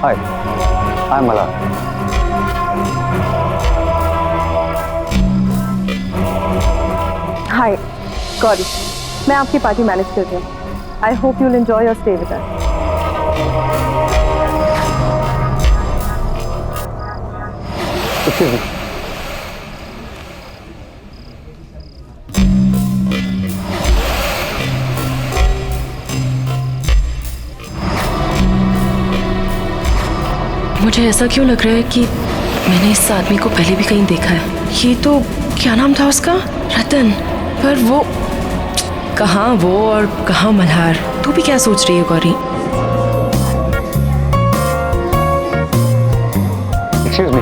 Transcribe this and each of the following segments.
Hi, I am Malhar. Hi Gauri, मैं आपकी party manage कर रही हूँ। I hope you will enjoy your stay with us. Excuse me. मुझे ऐसा क्यों लग रहा है कि मैंने इस आदमी को पहले भी कहीं देखा है। ये तो क्या नाम था उसका, रतन। पर वो कहाँ वो और कहाँ मल्हार। तू भी क्या सोच रही है Gauri? Excuse me.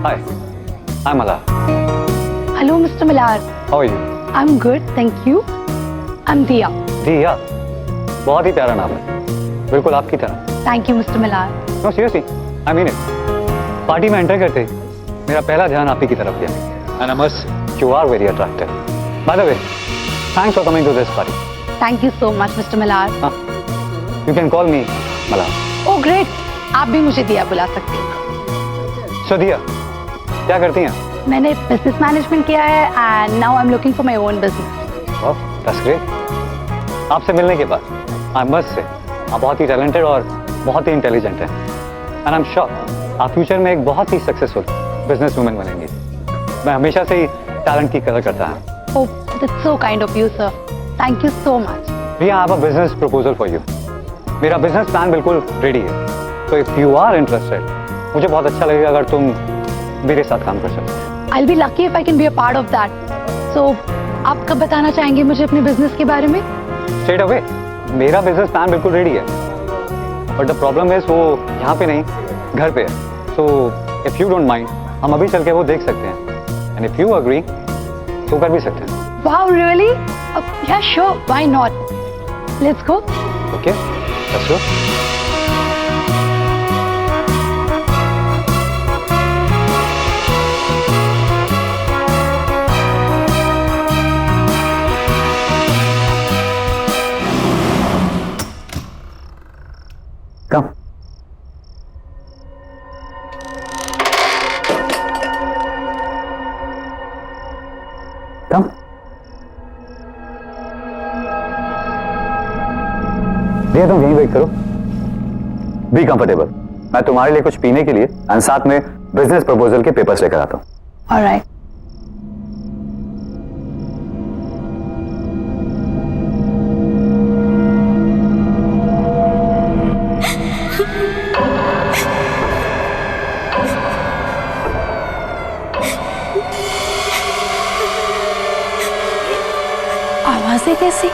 Hi, I am Malhar. Hello, Mr. Millar. How are you? I'm good, thank you. I'm Diya. दिया, बहुत ही प्यारा नाम है, बिल्कुल आपकी तरह। Thank you, Mr. Millar. No seriously, I mean it. Party में एंटर करते ही मेरा पहला ध्यान आप ही की तरफ गया। And I must, you are very attractive. By the way, thanks for coming to this party. Thank you so much, Mr. Millar. You can call me Malhar. Oh, great. आप भी मुझे दिया बुला सकते हैं। सो दिया, क्या करती हैं? मैंने बिजनेस मैनेजमेंट किया है and now I'm looking for my own business. Oh, that's great. आपसे मिलने के बाद आई मस्ट से आप बहुत ही टैलेंटेड और बहुत ही इंटेलिजेंट हैं। एंड आई एम श्योर आप फ्यूचर में एक बहुत ही सक्सेसफुल बिजनेस वुमेन बनेंगी। मैं हमेशा से ही टैलेंट की कदर करता हूँ। Oh, that's so kind of you, sir. Thank you so much. We have a business proposal for you. मेरा बिजनेस प्लान बिल्कुल रेडी है, तो इफ यू आर इंटरेस्टेड मुझे बहुत अच्छा लगेगा अगर तुम मेरे साथ काम कर सकते। I'll be lucky if I can be a part of that. So, आप कब बताना चाहेंगे मुझे अपने बिजनेस के बारे में? स्ट्रेट अवे, मेरा बिजनेस प्लान बिल्कुल रेडी है, बट द प्रॉब्लम इज वो यहाँ पे नहीं, घर पे है। So if you don't mind, हम अभी चल के वो देख सकते हैं। एंड इफ यू अग्री तो कर भी सकते हैं। Wow, really? Yeah, sure. Why not? Let's go. Okay, let's go. Come. Come. भैया तुम यहीं वेट करो। Be comfortable. मैं तुम्हारे लिए कुछ पीने के लिए और साथ में बिजनेस प्रपोजल के पेपर्स लेकर आता हूँ। All right. आवाजें कैसी?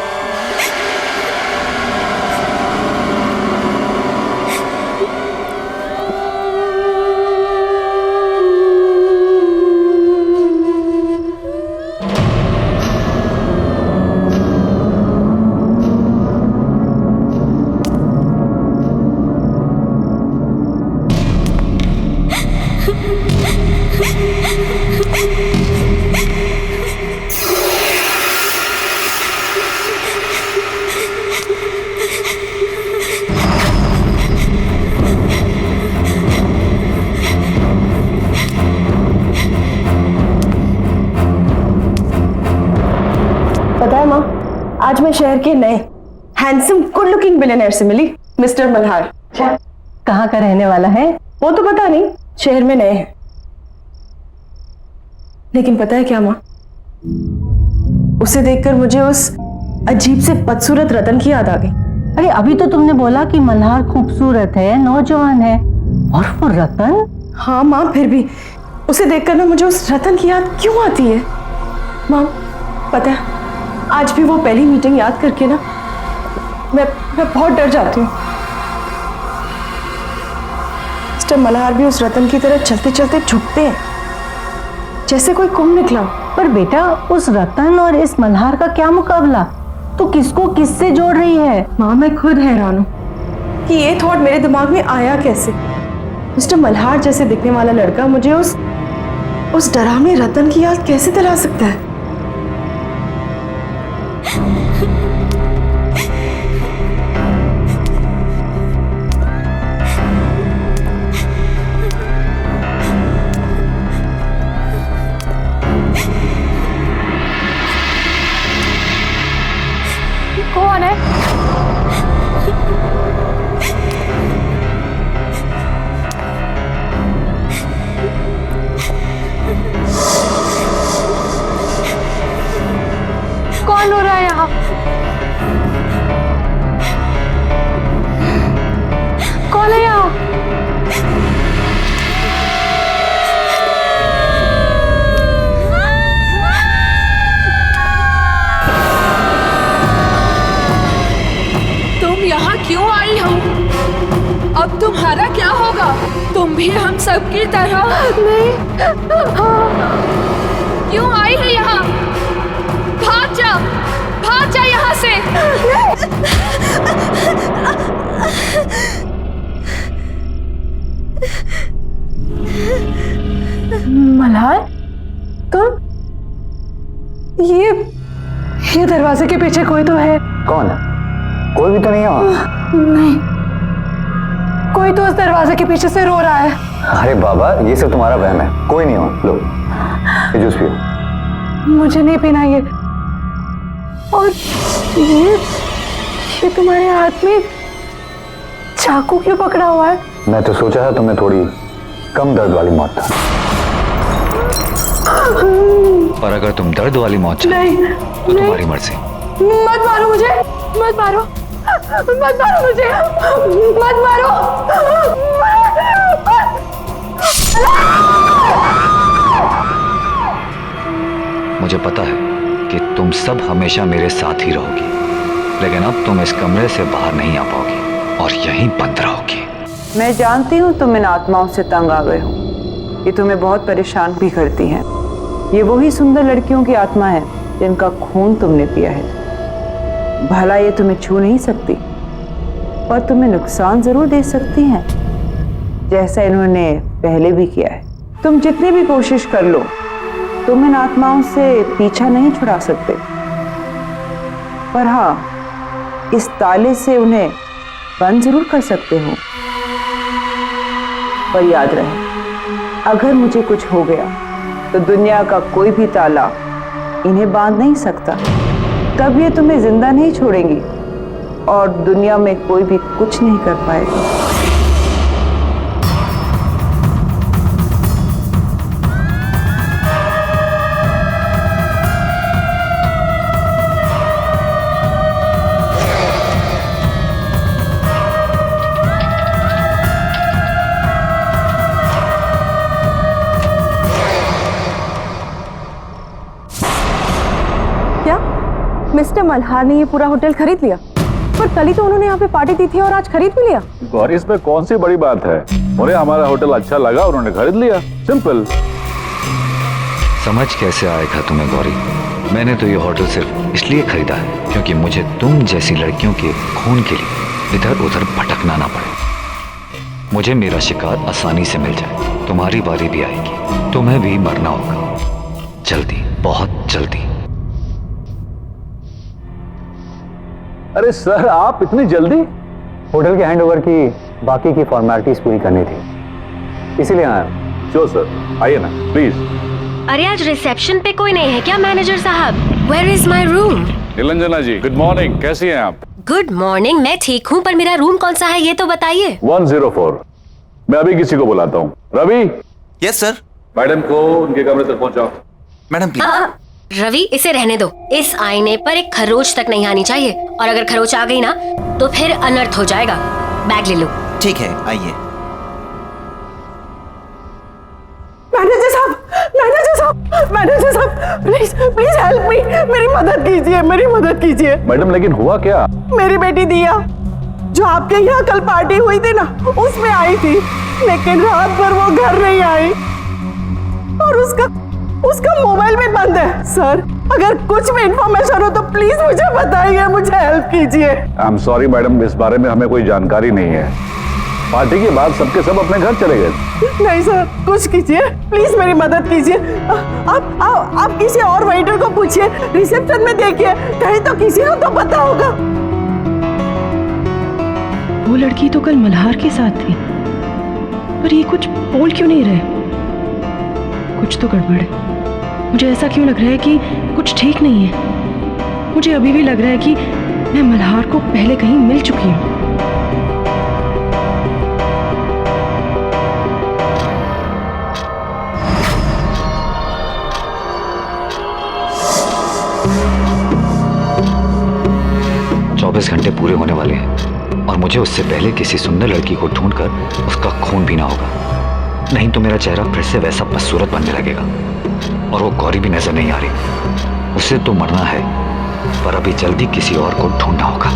पता है माँ, आज मैं शहर के नए हैंडसम गुड लुकिंग बिलियनर से मिली, मिस्टर मल्हार। कहाँ का रहने वाला है? वो तो पता नहीं, शहर में नए हैं। लेकिन पता है क्या माँ, उसे देखकर मुझे उस अजीब से बदसूरत रतन की याद आ गई। अरे अभी तो तुमने बोला कि मल्हार खूबसूरत है, नौजवान है, और वो रतन? हाँ माँ, फिर भी उसे देखकर ना मुझे उस रतन की याद क्यों आती है। माँ पता है, आज भी वो पहली मीटिंग याद करके ना मैं बहुत डर जाती हूँ। मिस्टर मल्हार भी उस रतन की तरह चलते चलते झुकते हैं, जैसे कोई कुंभ निकला। पर बेटा, उस रतन और इस मल्हार का क्या मुकाबला? तू किसको किससे जोड़ रही है? माँ मैं खुद हैरान हूँ कि ये थॉट मेरे दिमाग में आया कैसे। मिस्टर मल्हार जैसे दिखने वाला लड़का मुझे उस डरावने रतन की याद कैसे दिला सकता है। यहाँ क्यों आई हो? अब तुम्हारा क्या होगा? तुम भी हम सब की तरह नहीं क्यों आई है यहाँ? भाग जा यहाँ से। मल्हार, तुम ये दरवाजे के पीछे कोई तो है। कौन है? कोई भी तो नहीं है वहाँ। नहीं, कोई तो उस दरवाजे के पीछे से रो रहा है। अरे बाबा, ये सब तुम्हारा वहम है, कोई नहीं वहाँ। लो ये जूस पियो। मुझे नहीं पीना ये। और ये तुम्हारे हाथ में चाकू क्यों पकड़ा हुआ है? मैं तो सोचा था तुम्हें थोड़ी कम दर्द वाली मौत था, पर अगर तुम दर्द वाली मौत चाहते तो तुम्हारी मर्जी। मत मारो मुझे, मत मारो, मत मारो मुझे, मत मारो। मुझे पता है कि तुम सब हमेशा मेरे साथ ही रहोगी, लेकिन अब तुम इस कमरे से बाहर नहीं आ पाओगी और यहीं बंद रहोगी। मैं जानती हूँ तुम इन आत्माओं से तंग आ गए हो। ये तुम्हें बहुत परेशान भी करती हैं। ये वही सुंदर लड़कियों की आत्मा है जिनका खून तुमने पिया है। भला ये तुम्हें छू नहीं सकती, पर तुम्हें नुकसान जरूर दे सकती हैं, जैसा इन्होंने पहले भी किया है। तुम जितनी भी कोशिश कर लो, तुम इन आत्माओं से पीछा नहीं छुड़ा सकते, पर हाँ, इस ताले से उन्हें बंद जरूर कर सकते हो। पर याद रहे, अगर मुझे कुछ हो गया तो दुनिया का कोई भी ताला इन्हें बांध नहीं सकता। तब ये तुम्हें जिंदा नहीं छोड़ेंगी और दुनिया में कोई भी कुछ नहीं कर पाएगा। क्या मिस्टर मल्हार ने ये पूरा होटल खरीद लिया? पर कल ही तो उन्होंने यहाँ पे पार्टी दी थी और आज खरीद भी लिया। गौरी, इसमें कौन सी बड़ी बात है? उन्हें हमारा होटल अच्छा लगा, उन्होंने खरीद लिया, सिंपल। समझ कैसे आएगा तुम्हें गौरी? मैंने तो ये होटल सिर्फ इसलिए खरीदा है क्योंकि मुझे तुम जैसी लड़कियों के खून के लिए इधर उधर भटकना ना पड़े। मुझे मेरा शिकार आसानी से मिल जाए। तुम्हारी बारी भी आएगी, तुम्हें भी मरना होगा, जल्दी, बहुत जल्दी। अरे सर, आप इतनी जल्दी? होटल के हैंडओवर की बाकी की फॉर्मेलिटीज पूरी करनी थी, इसीलिए आया। श्योर सर, आइए ना प्लीज। अरे आज रिसेप्शन पे कोई नहीं है क्या मैनेजर साहब? Where is my room? Niranjana ji, good morning, कैसी हैं आप? गुड मॉर्निंग, मैं ठीक हूँ, पर मेरा रूम कौन सा है ये तो बताइए। 104। मैं अभी किसी को बुलाता हूँ। रवि। Yes sir. मैडम को उनके कमरे तक पहुँचाओ। Madam please. रवि, इसे रहने दो। इस आईने पर एक खरोच तक नहीं आनी चाहिए, और अगर खरोच आ गई ना तो फिर अनर्थ हो जाएगा। बैग ले लो। ठीक है, आइए। मैनेजर साहब, प्लीज प्लीज हेल्प मी, मेरी मदद कीजिए, मेरी मदद कीजिए। मैडम, लेकिन हुआ क्या? मेरी बेटी दिया, जो आपके यहाँ कल पार्टी हुई थी ना, उसमें आई थी, लेकिन रात भर वो घर नहीं आई और उसका मोबाइल भी बंद है। सर, अगर कुछ भी इंफॉर्मेशन हो तो प्लीज मुझे बताइए, मुझे हेल्प कीजिए। आई एम सॉरी मैडम, इस बारे में हमें कोई जानकारी नहीं है। पार्टी के बाद सबके सब अपने घर चले गए। नहीं सर, कुछ कीजिए, प्लीज मेरी मदद कीजिए। आप किसी और वेटर को पूछिए, रिसेप्शन में देखिए, कहीं तो किसी को तो पता होगा। वो लड़की तो कल मल्हार के साथ थी, पर ये कुछ बोल क्यों नहीं रहे? कुछ तो गड़बड़ है। मुझे ऐसा क्यों लग रहा है कि कुछ ठीक नहीं है? मुझे अभी भी लग रहा है कि मैं मल्हार को पहले कहीं मिल चुकी हूँ। घंटे पूरे होने वाले हैं और मुझे उससे पहले किसी सुंदर लड़की को ढूंढकर उसका खून पीना होगा, नहीं तो मेरा चेहरा फिर से वैसा बदसूरत बनने लगेगा। और वो गौरी भी नजर नहीं आ रही। उसे तो मरना है, पर अभी जल्दी किसी और को ढूंढना होगा।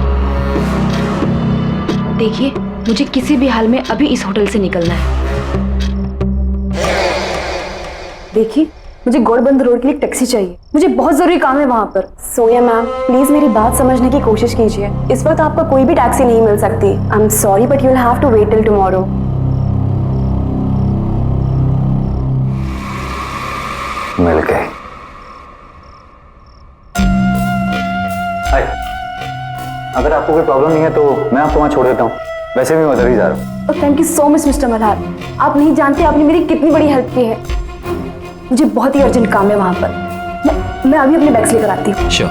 देखिए, मुझे किसी भी हाल में अभी इस होटल से निकलना है। देखिए, मुझे गौड़बंद रोड के लिए टैक्सी चाहिए, मुझे बहुत जरूरी काम है वहाँ पर। सोया मैम, प्लीज मेरी बात समझने की कोशिश कीजिए। इस वक्त आपको कोई भी टैक्सी नहीं मिल सकती। I am sorry but you will have to wait till tomorrow. मिल गए। अगर आपको कोई प्रॉब्लम नहीं है तो मैं आपको वहां छोड़ देता हूँ, वैसे भी मैं उधर ही जा रहा हूँ। Thank you so much mister Malhar, आप नहीं जानते आपने मेरी कितनी बड़ी हेल्प की है। मुझे बहुत ही अर्जेंट काम है वहां पर। मैं अभी अपने बैग्स लेकर आती हूँ। श्योर।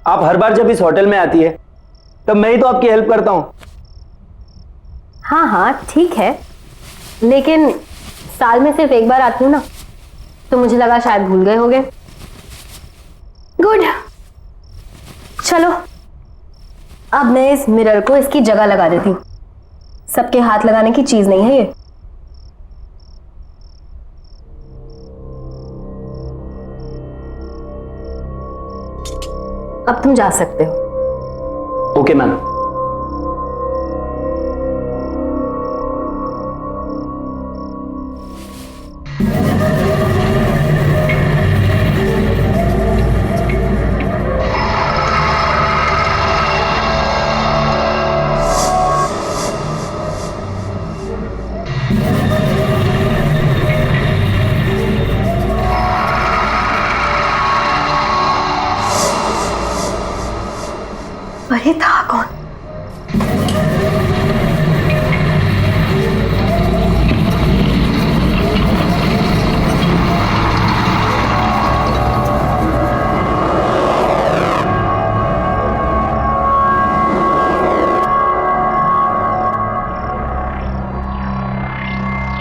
आप हर बार जब इस होटल में आती है तब मैं ही तो आपकी हेल्प करता हूँ। हाँ हाँ ठीक है, लेकिन साल में सिर्फ एक बार आती हूँ ना, तो मुझे लगा शायद भूल गए होगे। गुड, चलो अब मैं इस मिरर को इसकी जगह लगा देती हूँ। सबके हाथ लगाने की चीज नहीं है ये। अब तुम जा सकते हो। Okay ma'am. अरे था कौन?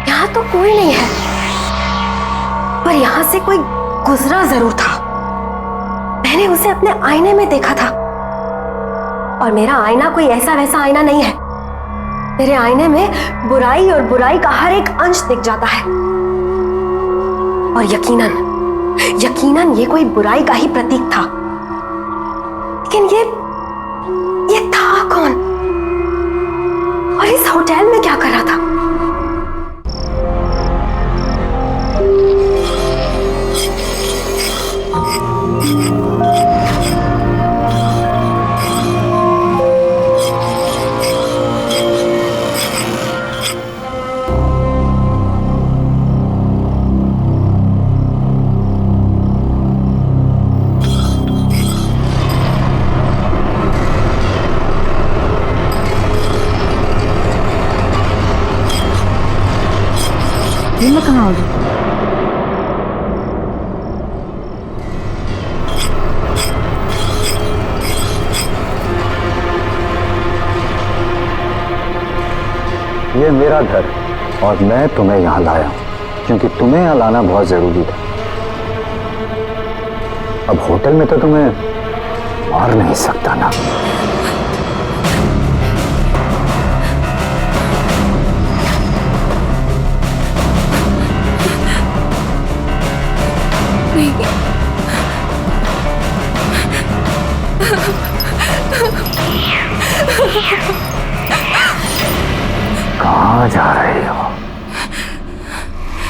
यहाँ तो कोई नहीं है, पर यहाँ से कोई गुजरा जरूर था। मैंने उसे अपने आईने में देखा था, और मेरा आईना कोई ऐसा वैसा आईना नहीं है। मेरे आईने में बुराई और बुराई का हर एक अंश दिख जाता है, और यकीनन ये कोई बुराई का ही प्रतीक था। लेकिन ये था कौन, और इस होटल में क्या कर रहा था? ये मैं कहाँ हो गई? ये मेरा घर, और मैं तुम्हें यहाँ लाया हूँ क्योंकि तुम्हें यहाँ लाना बहुत जरूरी था। अब होटल में तो तुम्हें मार नहीं सकता ना। कहाँ जा रही हो?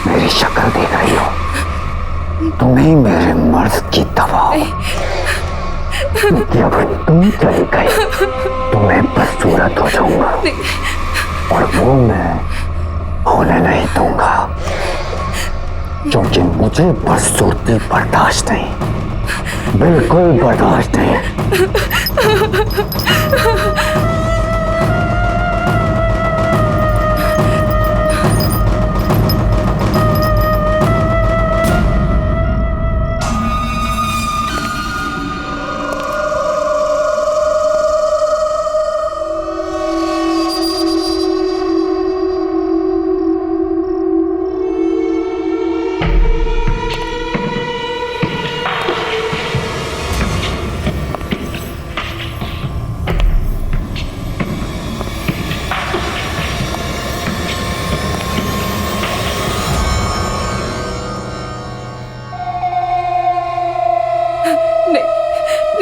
मेरी शक्ल देख रही हो? तुम्हें मेरे मर्द की दवा हो। जब तुम चली गई तो मैं बदसूरत हो जाऊंगा, और वो मैं होने नहीं दूंगा, क्योंकि मुझे बदसूरती बर्दाश्त नहीं, बिल्कुल बर्दाश्त नहीं।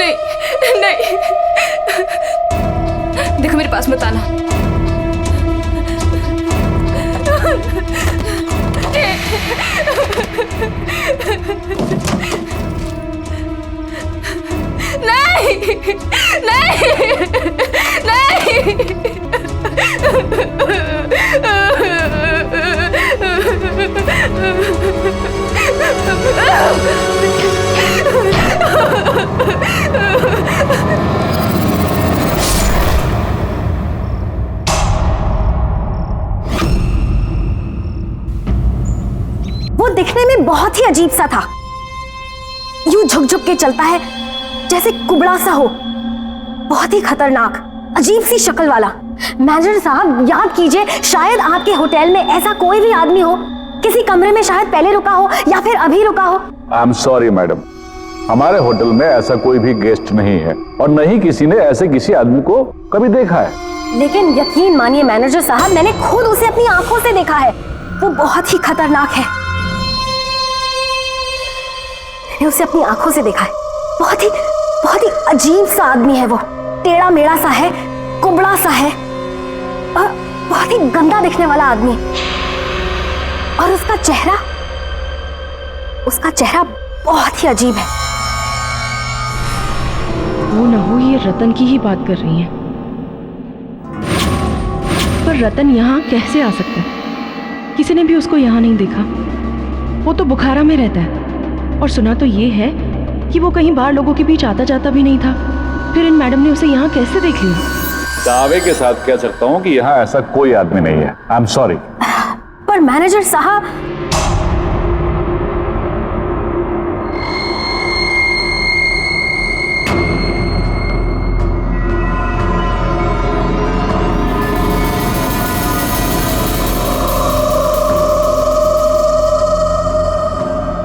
नहीं नहीं, देखो मेरे पास मत आना। नहीं नहीं वो दिखने में बहुत ही अजीब सा था, यूं झुक झुक के चलता है जैसे कुबड़ा सा हो, बहुत ही खतरनाक अजीब सी शक्ल वाला। मैनेजर साहब याद कीजिए, शायद आपके होटल में ऐसा कोई भी आदमी हो, किसी कमरे में शायद पहले रुका हो या फिर अभी रुका हो। आई एम सॉरी मैडम, हमारे होटल में ऐसा कोई भी गेस्ट नहीं है और न ही किसी ने ऐसे किसी आदमी को कभी देखा है। लेकिन यकीन मानिए मैनेजर साहब, मैंने खुद उसे अपनी आंखों से देखा है। वो बहुत ही खतरनाक है, मैंने उसे अपनी आंखों से देखा है। बहुत ही अजीब सा आदमी है वो, टेढ़ा मेढ़ा सा है, कुबड़ा सा है और बहुत ही गंदा दिखने वाला आदमी। और उसका चेहरा बहुत ही अजीब है। वो ना हो ये रतन की ही बात कर रही हैं। पर रतन यहाँ कैसे आ सकता है? किसी ने भी उसको यहाँ नहीं देखा। वो तो बुखारा में रहता है और सुना तो ये है कि वो कहीं बाहर लोगों के बीच आता जाता भी नहीं था। फिर इन मैडम ने उसे यहाँ कैसे देख लिया? दावे के साथ कह सकता हूँ कि यहाँ ऐसा कोई आदमी नहीं है। आई एम सॉरी। पर मैनेजर साहब,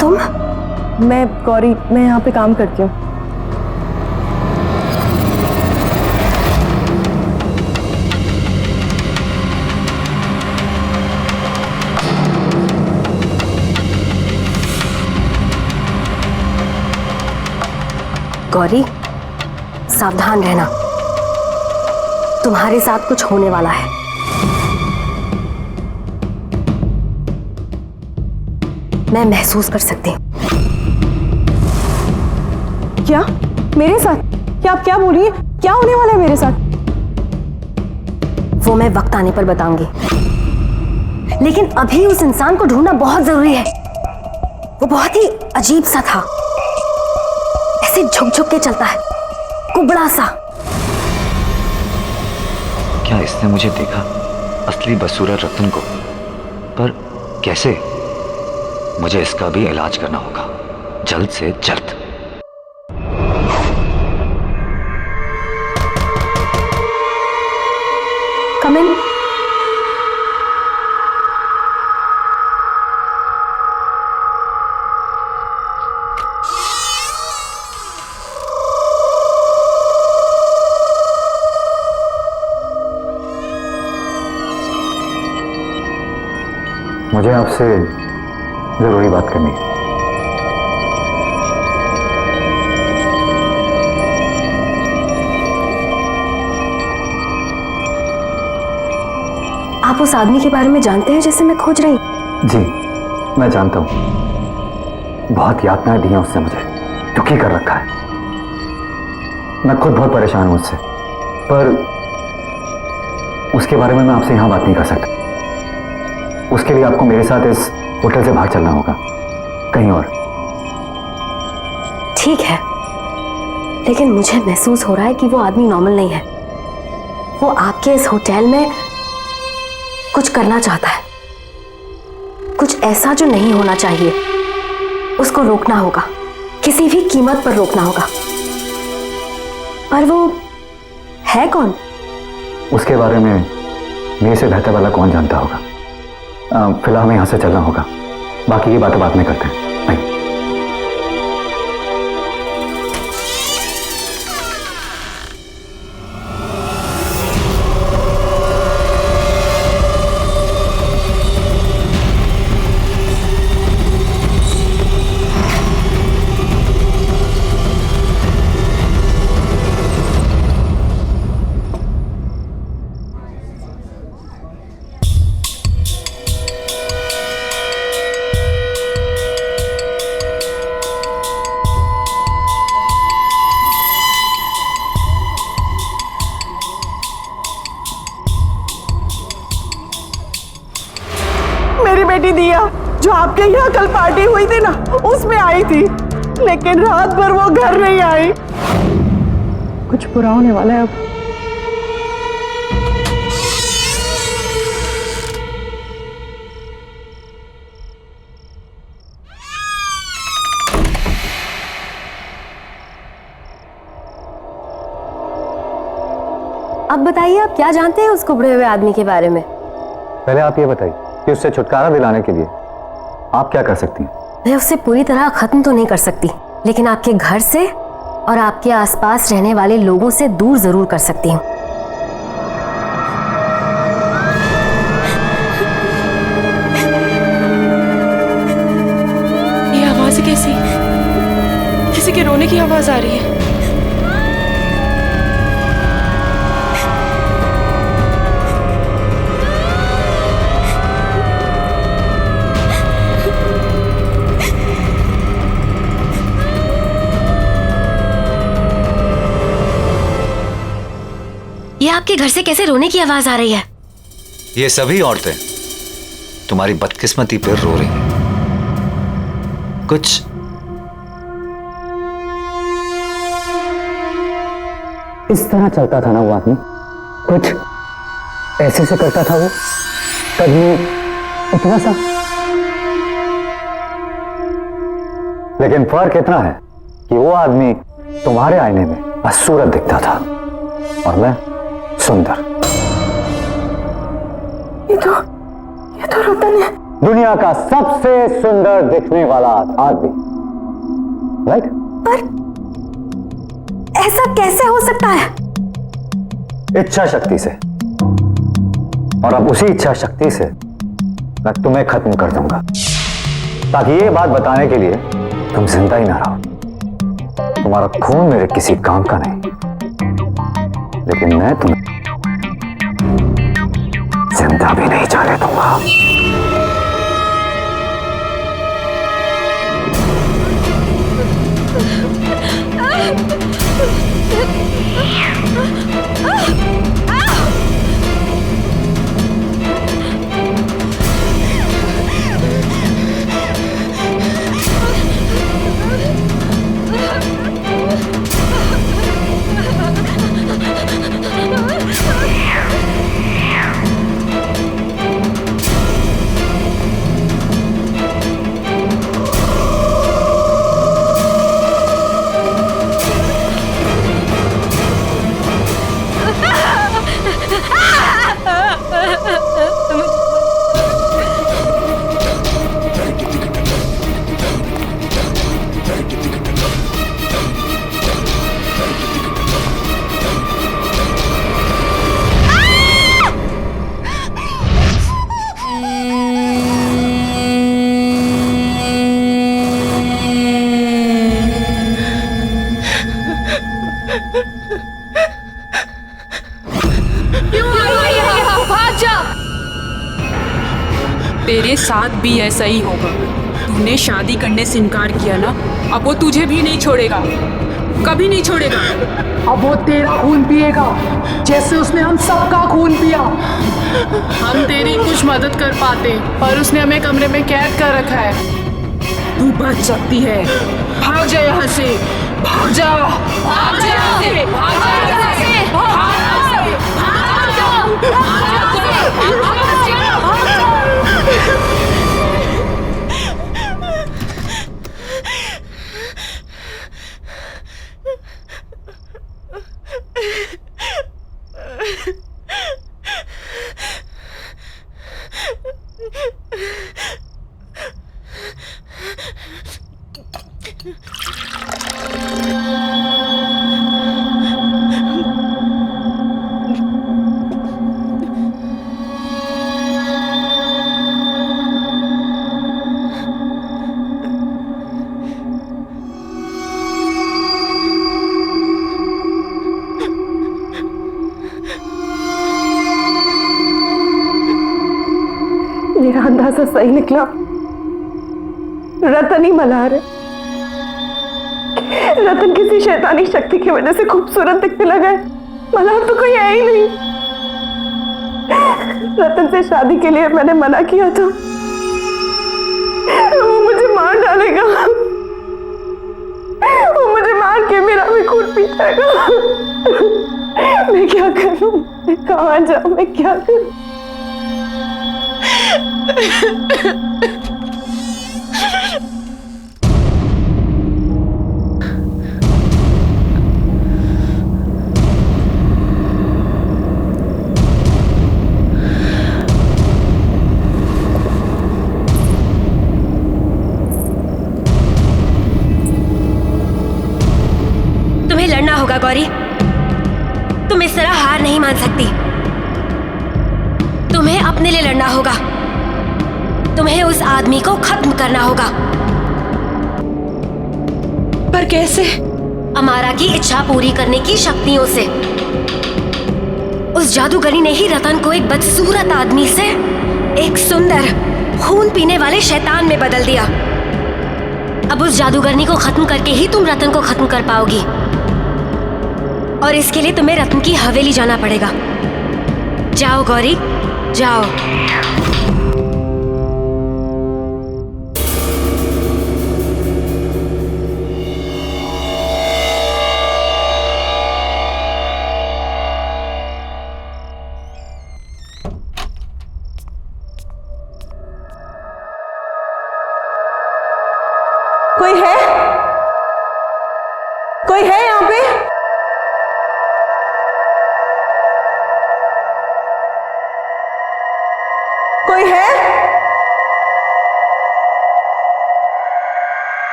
तुम? मैं गौरी, मैं यहाँ पे काम करती हूँ। गौरी, सावधान रहना, तुम्हारे साथ कुछ होने वाला है। मैं महसूस कर सकती हूँ। क्या? मेरे साथ? क्या आप क्या बोल रही हैं? क्या होने वाला है मेरे साथ? वो मैं वक्त आने पर बताऊंगी, लेकिन अभी उस इंसान को ढूंढना बहुत जरूरी है। वो बहुत ही अजीब सा था, ऐसे झुक झुक के चलता है, कुबड़ा सा। क्या इसने मुझे देखा, असली बसूरा रतन को? पर कैसे? मुझे इसका भी इलाज करना होगा, जल्द से जल्द। Come in. मुझे आपसे जरूरी बात करनी है। आप उस आदमी के बारे में जानते हैं जिसे मैं खोज रही? जी, मैं जानता हूँ। बहुत यातनाएं दी हैं उसने मुझे, दुखी कर रखा है। मैं खुद बहुत परेशान हूं उससे, पर उसके बारे में मैं आपसे यहां बात नहीं कर सकता। उसके लिए आपको मेरे साथ इस होटल से बाहर चलना होगा, कहीं और। ठीक है, लेकिन मुझे महसूस हो रहा है कि वो आदमी नॉर्मल नहीं है। वो आपके इस होटल में कुछ करना चाहता है, कुछ ऐसा जो नहीं होना चाहिए। उसको रोकना होगा, किसी भी कीमत पर रोकना होगा। पर वो है कौन? उसके बारे में मेरे से बेहतर वाला कौन जानता होगा। फिलहाल हमें यहां से चलना होगा, बाकी की बातें बाद में करते हैं। नहीं। आपके यहाँ कल पार्टी हुई थी ना, उसमें आई थी, लेकिन रात भर वो घर नहीं आई। कुछ बुरा होने वाला है अब। अब बताइए, आप क्या जानते हैं उस कुबड़े हुए आदमी के बारे में? पहले आप ये बताइए कि उससे छुटकारा दिलाने के लिए आप क्या कर सकती हैं? मैं उससे पूरी तरह खत्म तो नहीं कर सकती, लेकिन आपके घर से और आपके आसपास रहने वाले लोगों से दूर जरूर कर सकती हूँ। ये आवाज कैसी? किसी के रोने की आवाज आ रही है। ये आपके घर से कैसे रोने की आवाज आ रही है? ये सभी औरतें तुम्हारी बदकिस्मती पर रो रही हैं। कुछ इस तरह चलता था ना वो आदमी, कुछ ऐसे से करता था वो, कभी इतना सा। लेकिन फर्क इतना है कि वो आदमी तुम्हारे आईने में बदसूरत दिखता था और मैं सुंदर। ये तो रतन है, दुनिया का सबसे सुंदर दिखने वाला आदमी, राइट? पर ऐसा कैसे हो सकता है? इच्छा शक्ति से, और अब उसी इच्छा शक्ति से मैं तुम्हें खत्म कर दूंगा, ताकि ये बात बताने के लिए तुम जिंदा ही ना रहो। तुम्हारा खून मेरे किसी काम का नहीं, लेकिन मैं तुम्हें जिंदा भी नहीं जाने दूंगा। तेरे साथ भी ऐसा ही होगा। तूने शादी करने से इनकार किया ना, अब वो तुझे भी नहीं छोड़ेगा, कभी नहीं छोड़ेगा। अब वो तेरा खून पिएगा जैसे उसने हम सबका खून पिया। हम तेरी कुछ मदद कर पाते, पर उसने हमें कमरे में कैद कर रखा है। तू बच सकती है, भाग जा यहाँ से, भाग जा, भाग जा यहाँ से, भाग जा यहाँ से, भाग जा, भाग जा, भाग जा। मेरा अंदाजा सही निकला, रतन ही मल्हार है। रतन किसी शैतानी शक्ति की वजह से खूबसूरत दिखने लगा है, मल्हार तो कोई है ही नहीं। रतन से शादी के लिए मैंने मना किया था, वो मुझे मार डालेगा, वो मुझे मार के मेरा भी खून पी जाएगा। मैं क्या करूं, मैं कहाँ जाऊं, मैं क्या करूं? तुम्हें लड़ना होगा गौरी, तुम इस तरह हार नहीं मान सकती। तुम्हें अपने लिए लड़ना होगा, तुम्हें उस आदमी को खत्म करना होगा। पर कैसे? अमारा की इच्छा पूरी करने की शक्तियों से। उस जादूगरी ने ही रतन को एक बदसूरत आदमी से एक सुंदर खून पीने वाले शैतान में बदल दिया। अब उस जादूगरनी को खत्म करके ही तुम रतन को खत्म कर पाओगी, और इसके लिए तुम्हें रतन की हवेली जाना पड़ेगा। जाओ गौरी, जाओ। कोई है? कोई है यहाँ पे? कोई है?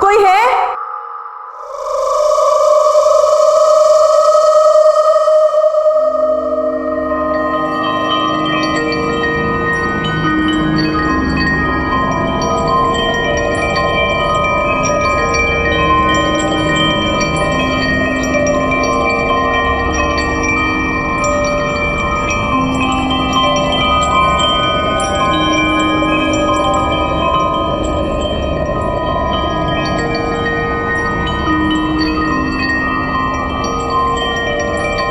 कोई है?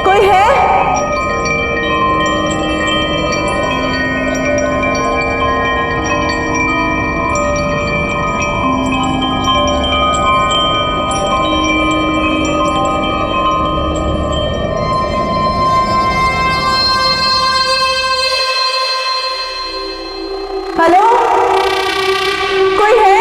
कोई है? हेलो, कोई है?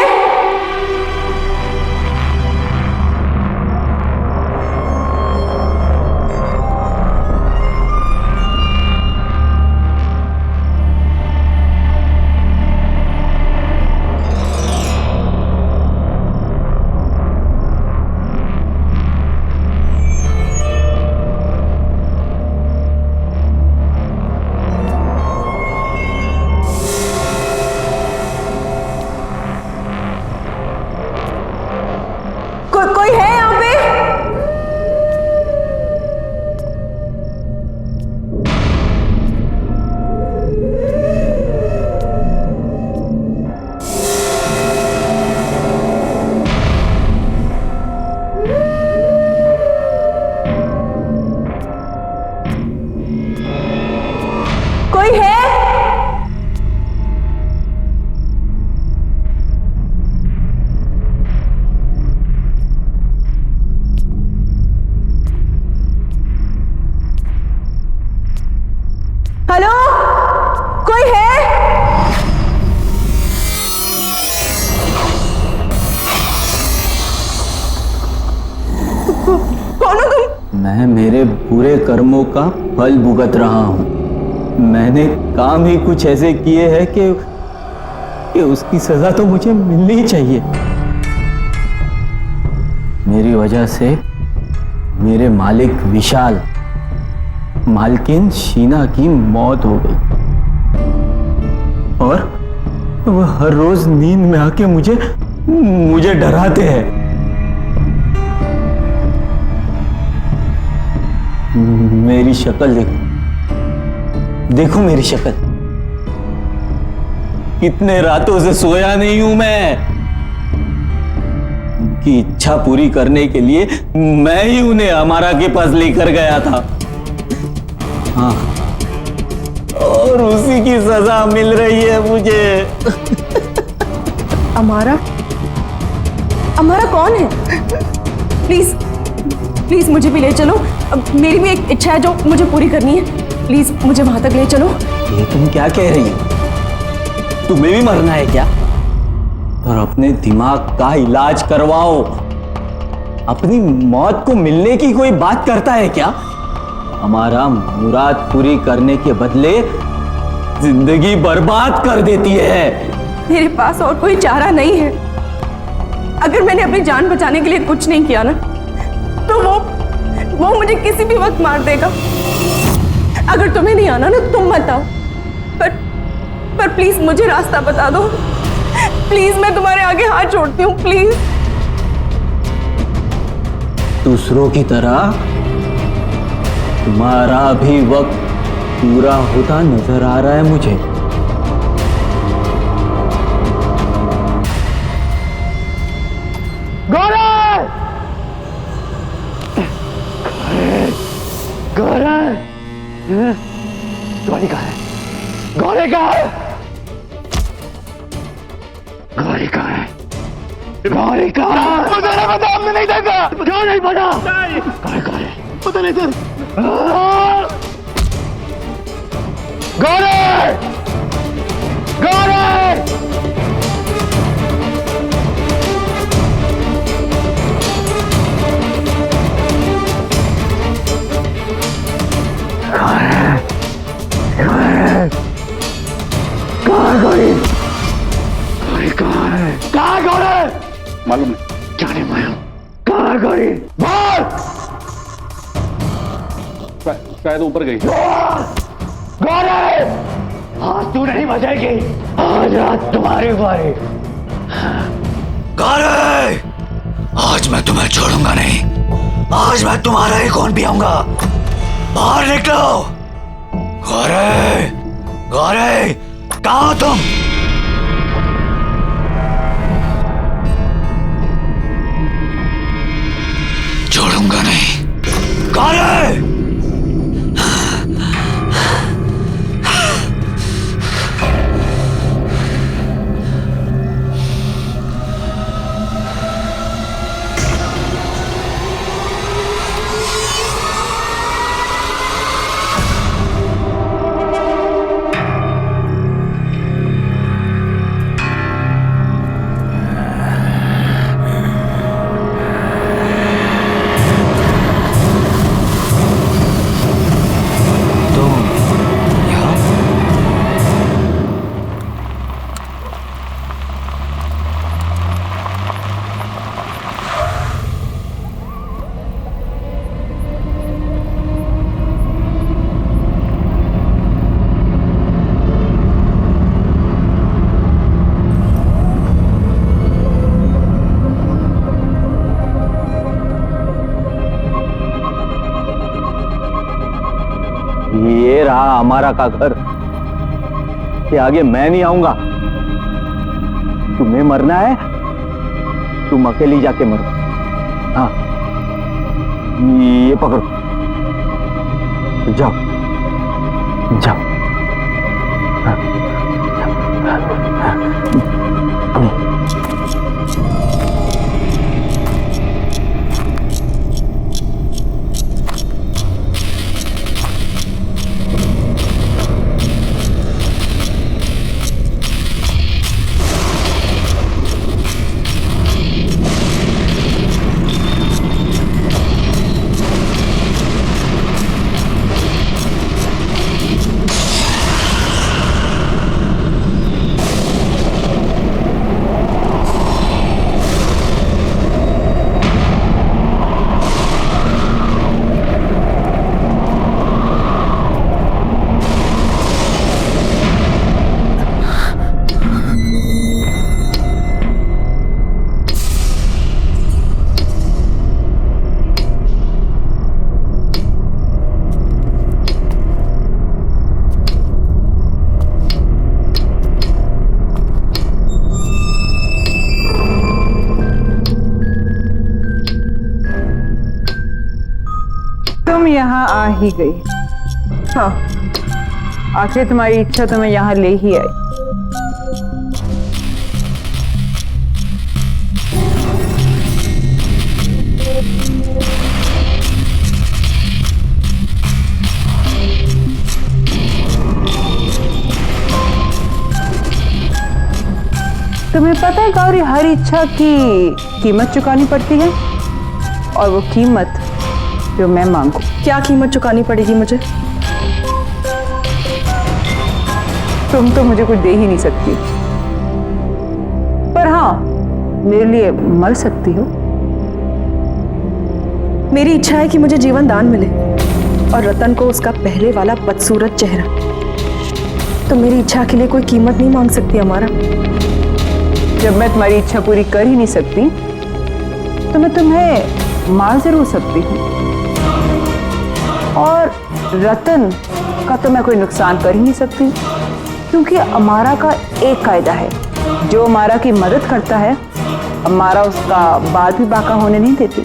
कोई है यहाँ पे? कोई है? हेलो, कोई है? कौन हो तुम? मैं मेरे बुरे कर्मों का फल भुगत रहा हूँ। मैंने काम ही कुछ ऐसे किए हैं कि उसकी सजा तो मुझे मिलनी ही चाहिए। मेरी वजह से मेरे मालिक विशाल, मालकिन शीना की मौत हो गई, और वह हर रोज नींद में आके मुझे डराते हैं। मेरी शक्ल देखो मेरी शक्ल। कितने रातों से सोया नहीं हूं मैं। उनकी इच्छा पूरी करने के लिए मैं ही उन्हें हमारा के पास लेकर गया था। हाँ, और उसी की सजा मिल रही है मुझे। अमारा? अमारा कौन है? प्लीज प्लीज मुझे भी ले चलो। अब मेरी भी एक इच्छा है जो मुझे पूरी करनी है। प्लीज मुझे वहां तक ले चलो। ये तुम क्या कह रही हो? तुम्हें भी मरना है क्या? और अपने दिमाग का इलाज करवाओ। अपनी मौत को मिलने की कोई बात करता है क्या? हमारा मुराद पूरी करने के बदले जिंदगी बर्बाद कर देती है। मेरे पास और कोई चारा नहीं है। अगर मैंने अपनी जान बचाने के लिए कुछ नहीं किया ना, तो वो मुझे किसी भी वक्त मार देगा। अगर तुम्हें नहीं आना ना, तुम मत आओ। पर प्लीज मुझे रास्ता बता दो। प्लीज, मैं तुम्हारे आगे हाथ जोड़ती हूँ, प्लीज। दूसरों की तरह तुम्हारा भी वक्त पूरा होता नजर आ रहा है मुझे। गौरी कहाँ है? गौरी कहाँ है? गौरी कहाँ है? गौरी कहाँ है? मुझे नहीं पता, हमने नहीं देखा। क्यों नहीं पता? गौरी कहाँ है? पता नहीं सर। गौरी! गौरी! मालूम नहीं। जाने मालूम कहाँ गई? बोल! शायद ऊपर गई। गौरी! आज तू नहीं बचेगी। आज रात तुम्हारी बारी। गौरी! आज मैं तुम्हें छोड़ूंगा नहीं। आज मैं तुम्हारा ही खून पियूंगा। बाहर निकलो। गौरी! गौरी! कहाँ हो तुम? छोड़ूंगा नहीं। गौरी! ये रहा हमारा का घर। कि आगे मैं नहीं आऊंगा। तुम्हें मरना है, तुम अकेली जाके मरो। हाँ, ये पकड़ो, जाओ जाओ। हाँ, तुम यहाँ आ ही गई। हाँ, आखिर तुम्हारी इच्छा तो मैं यहाँ ले ही आई। तुम्हें पता है गौरी, हर इच्छा की कीमत चुकानी पड़ती है, और वो कीमत जो मैं मांगू। क्या कीमत चुकानी पड़ेगी मुझे? तुम तो मुझे कुछ दे ही नहीं सकती, पर हाँ मेरे लिए मर सकती हो। मेरी इच्छा है कि मुझे जीवन दान मिले और रतन को उसका पहले वाला बदसूरत चेहरा। तो मेरी इच्छा के लिए कोई कीमत नहीं मांग सकती हमारा। जब मैं तुम्हारी इच्छा पूरी कर ही नहीं सकती तो मैं तुम्हें मार जरूर सकती हूँ, और रतन का तो मैं कोई नुकसान कर ही नहीं सकती, क्योंकि अमारा का एक कायदा है, जो अमारा की मदद करता है अमारा उसका बाल भी बाका होने नहीं देती।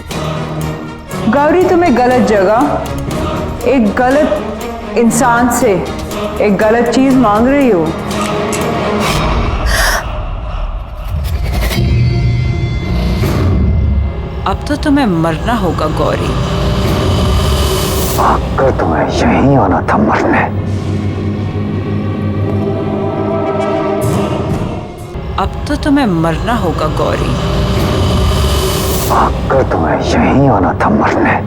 गौरी, तुम्हें गलत जगह एक गलत इंसान से एक गलत चीज मांग रही हो। अब तो तुम्हें मरना होगा गौरी। आकर तुम्हें यहीं आना था मरने। अब तो तुम्हें मरना होगा गौरी। आकर तुम्हें यहीं आना था मरने।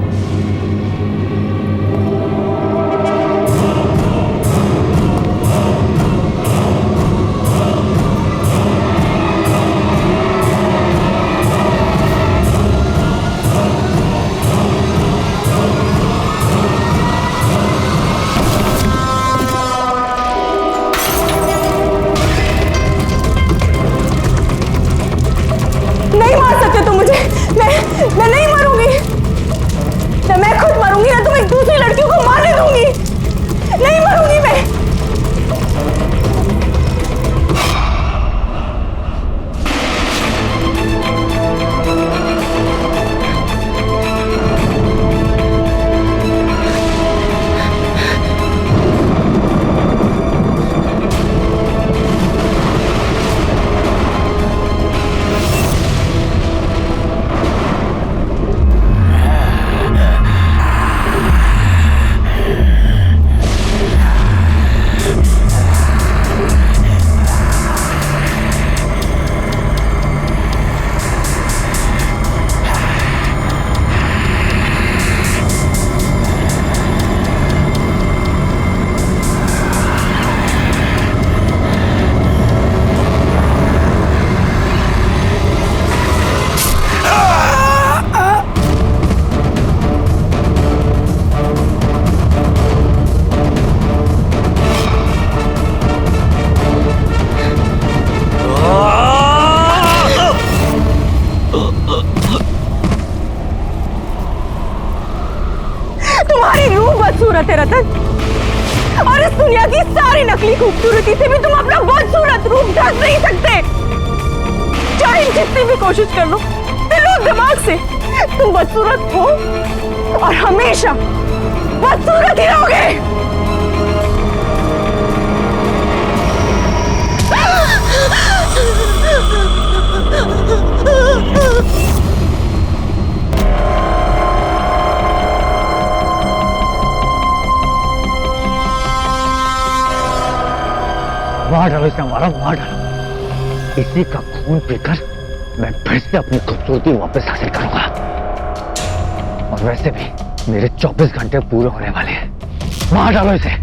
नहीं मार सकते तुम मुझे। मैं नहीं मरूंगी। ना मैं खुद मरूंगी, ना तुम एक दूसरी लड़कियों को मारने दूंगी। नहीं मरूंगी मैं। तुम्हारी रूह बदसूरत है रतन, और इस दुनिया की सारी नकली खूबसूरती से भी तुम अपना बदसूरत रूप ढक नहीं सकते। चाहे जितनी भी कोशिश कर लो, दिलो दिमाग से तुम बदसूरत हो और हमेशा बदसूरत ही रहोगे। मार डालो इसे, हमारा मार डालो। इसी का खून पीकर मैं फिर से अपनी खूबसूरती वापस हासिल करूंगा। और वैसे भी मेरे 24 घंटे पूरे होने वाले हैं। मार डालो इसे।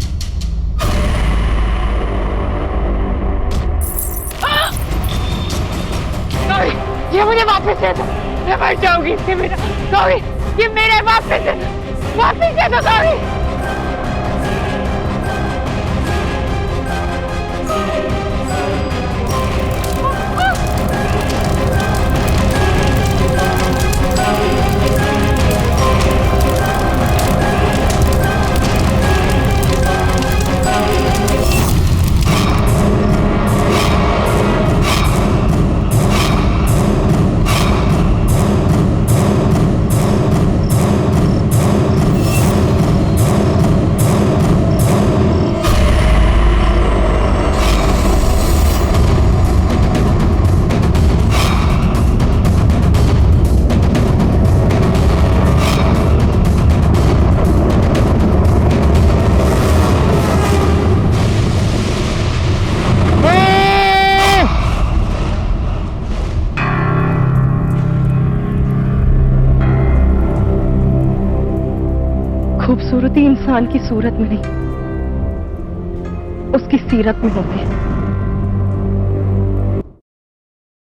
ये मुझे वापस दे दो, मैं मर जाऊंगी। ये मेरा गौरी, ये मेरे वापस दे दो गौरी। खूबसूरती इंसान की सूरत में नहीं, उसकी सीरत में होती है।